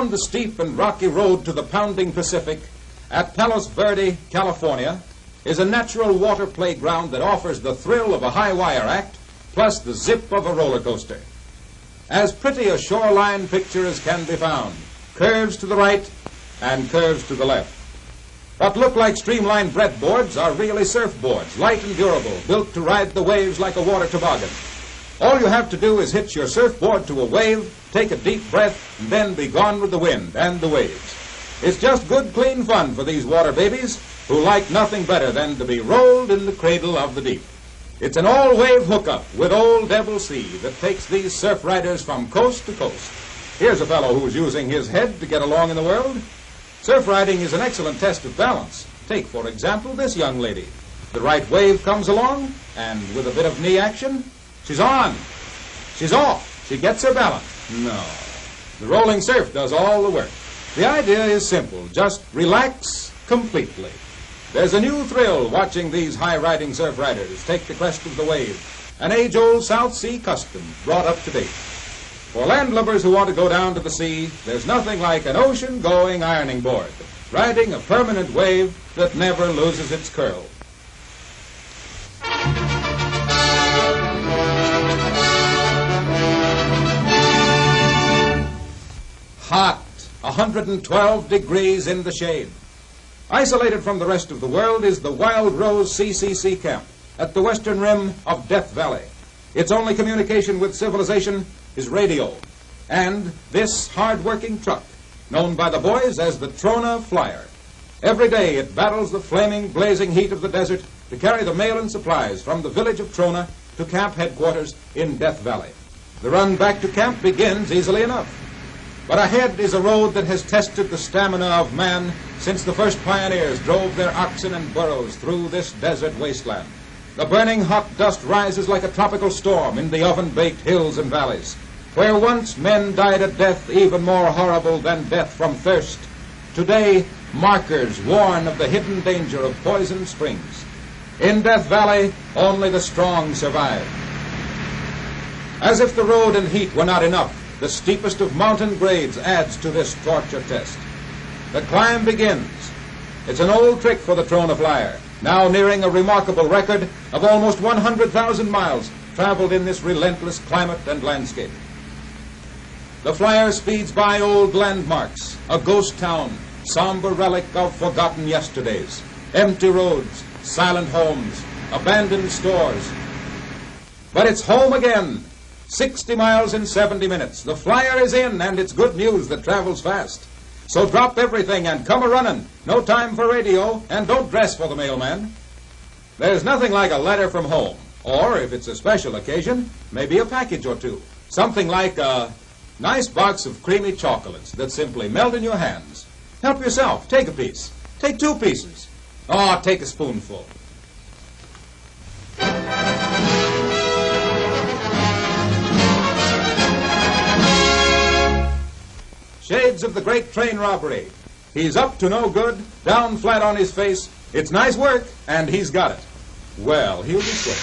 down the steep and rocky road to the pounding Pacific, at Palos Verde, California, is a natural water playground that offers the thrill of a high-wire act, plus the zip of a roller coaster. As pretty a shoreline picture as can be found, curves to the right and curves to the left. What look like streamlined breadboards are really surfboards, light and durable, built to ride the waves like a water toboggan. All you have to do is hitch your surfboard to a wave, take a deep breath, and then be gone with the wind and the waves. It's just good, clean fun for these water babies who like nothing better than to be rolled in the cradle of the deep. It's an all-wave hookup with Old Devil Sea that takes these surf riders from coast to coast. Here's a fellow who's using his head to get along in the world. Surf riding is an excellent test of balance. Take, for example, this young lady. The right wave comes along, and with a bit of knee action, she's on. She's off. She gets her balance. No. The rolling surf does all the work. The idea is simple. Just relax completely. There's a new thrill watching these high-riding surf riders take the crest of the wave, an age-old South Sea custom brought up to date. For landlubbers who want to go down to the sea, there's nothing like an ocean-going ironing board, riding a permanent wave that never loses its curl. Hot, 112 degrees in the shade. Isolated from the rest of the world is the Wild Rose CCC camp at the western rim of Death Valley. Its only communication with civilization is radio, and this hard-working truck, known by the boys as the Trona Flyer. Every day it battles the flaming, blazing heat of the desert to carry the mail and supplies from the village of Trona to camp headquarters in Death Valley. The run back to camp begins easily enough. But ahead is a road that has tested the stamina of man since the first pioneers drove their oxen and burros through this desert wasteland. The burning hot dust rises like a tropical storm in the oven-baked hills and valleys, where once men died a death even more horrible than death from thirst. Today, markers warn of the hidden danger of poisoned springs. In Death Valley, only the strong survive. As if the road and heat were not enough, the steepest of mountain grades adds to this torture test. The climb begins. It's an old trick for the Trona Flyer, now nearing a remarkable record of almost 100,000 miles traveled in this relentless climate and landscape. The Flyer speeds by old landmarks, a ghost town, somber relic of forgotten yesterdays, empty roads, silent homes, abandoned stores. But it's home again. 60 miles in 70 minutes. The Flyer is in, and it's good news that travels fast. So drop everything and come a-running. No time for radio, and don't dress for the mailman. There's nothing like a letter from home. Or, if it's a special occasion, maybe a package or two. Something like a nice box of creamy chocolates that simply melt in your hands. Help yourself. Take a piece. Take 2 pieces. Oh, take a spoonful. Shades of the great train robbery. He's up to no good, down flat on his face. It's nice work, and he's got it. Well, he'll be quick.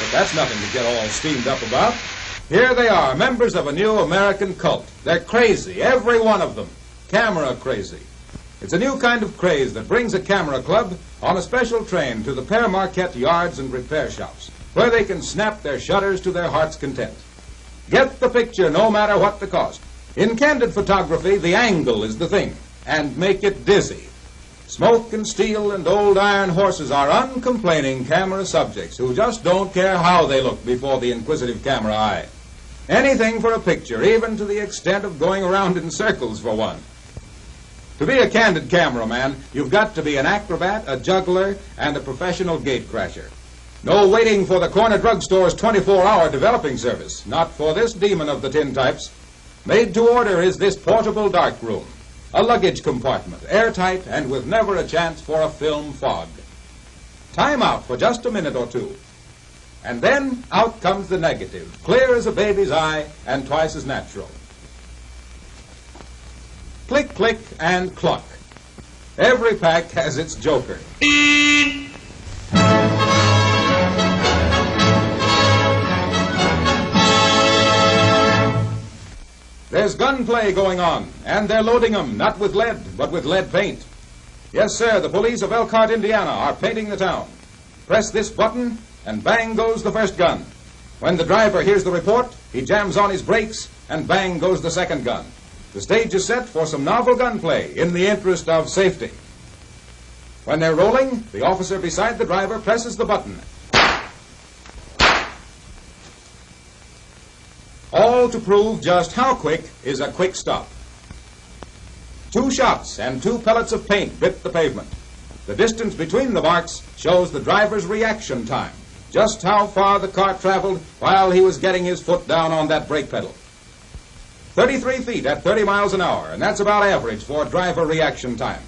But that's nothing to get all steamed up about. Here they are, members of a new American cult. They're crazy, every one of them. Camera crazy. It's a new kind of craze that brings a camera club on a special train to the Père Marquette yards and repair shops, where they can snap their shutters to their heart's content. Get the picture no matter what the cost. In candid photography, the angle is the thing, and make it dizzy. Smoke and steel and old iron horses are uncomplaining camera subjects who just don't care how they look before the inquisitive camera eye. Anything for a picture, even to the extent of going around in circles for one. To be a candid cameraman, you've got to be an acrobat, a juggler, and a professional gatecrasher. No waiting for the corner drugstore's 24-hour developing service, not for this demon of the tin types. Made to order is this portable darkroom, a luggage compartment, airtight and with never a chance for a film fog. Time out for just a minute or two. And then out comes the negative, clear as a baby's eye and twice as natural. Click, click, and cluck. Every pack has its joker. There's gun gunplay going on, and they're loading them, not with lead, but with lead paint. Yes, sir, the police of Elkhart, Indiana, are painting the town. Press this button, and bang goes the first gun. When the driver hears the report, he jams on his brakes, and bang goes the second gun. The stage is set for some novel gunplay in the interest of safety. When they're rolling, the officer beside the driver presses the button. All to prove just how quick is a quick stop. 2 shots and 2 pellets of paint bit the pavement. The distance between the marks shows the driver's reaction time, just how far the car traveled while he was getting his foot down on that brake pedal. 33 feet at 30 miles an hour, and that's about average for driver reaction time.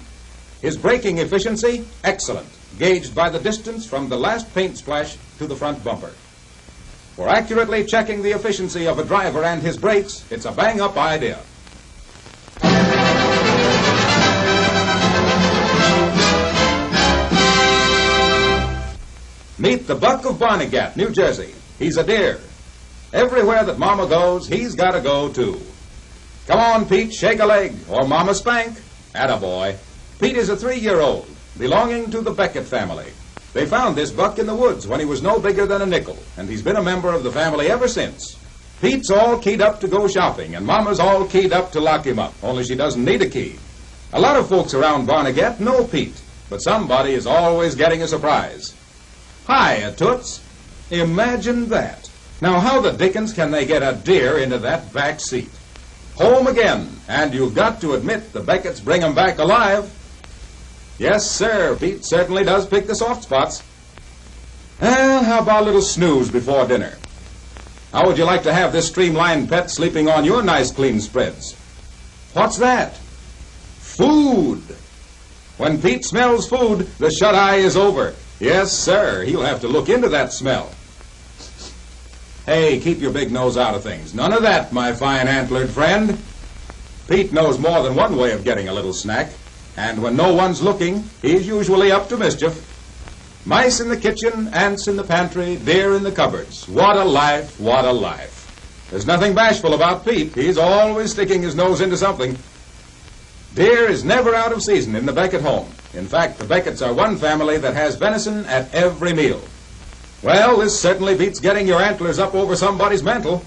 His braking efficiency, excellent, gauged by the distance from the last paint splash to the front bumper. For accurately checking the efficiency of a driver and his brakes, it's a bang-up idea. Meet the Buck of Barnegat, New Jersey. He's a deer. Everywhere that Mama goes, he's got to go, too. Come on, Pete, shake a leg, or Mama spank. Attaboy. Pete is a 3-year-old, belonging to the Beckett family. They found this buck in the woods when he was no bigger than a nickel, and he's been a member of the family ever since. Pete's all keyed up to go shopping, and Mama's all keyed up to lock him up, only she doesn't need a key. A lot of folks around Barnegat know Pete, but somebody is always getting a surprise. Hiya, Toots. Imagine that. Now, how the dickens can they get a deer into that back seat? Home again, and you've got to admit the Becketts bring 'em back alive. Yes, sir, Pete certainly does pick the soft spots. Well, how about a little snooze before dinner? How would you like to have this streamlined pet sleeping on your nice clean spreads? What's that? Food. When Pete smells food, the shut-eye is over. Yes, sir, he'll have to look into that smell. Hey, keep your big nose out of things. None of that, my fine antlered friend. Pete knows more than one way of getting a little snack. And when no one's looking, he's usually up to mischief. Mice in the kitchen, ants in the pantry, deer in the cupboards. What a life, what a life. There's nothing bashful about Pete. He's always sticking his nose into something. Deer is never out of season in the Beckett home. In fact, the Becketts are one family that has venison at every meal. Well, this certainly beats getting your antlers up over somebody's mantle.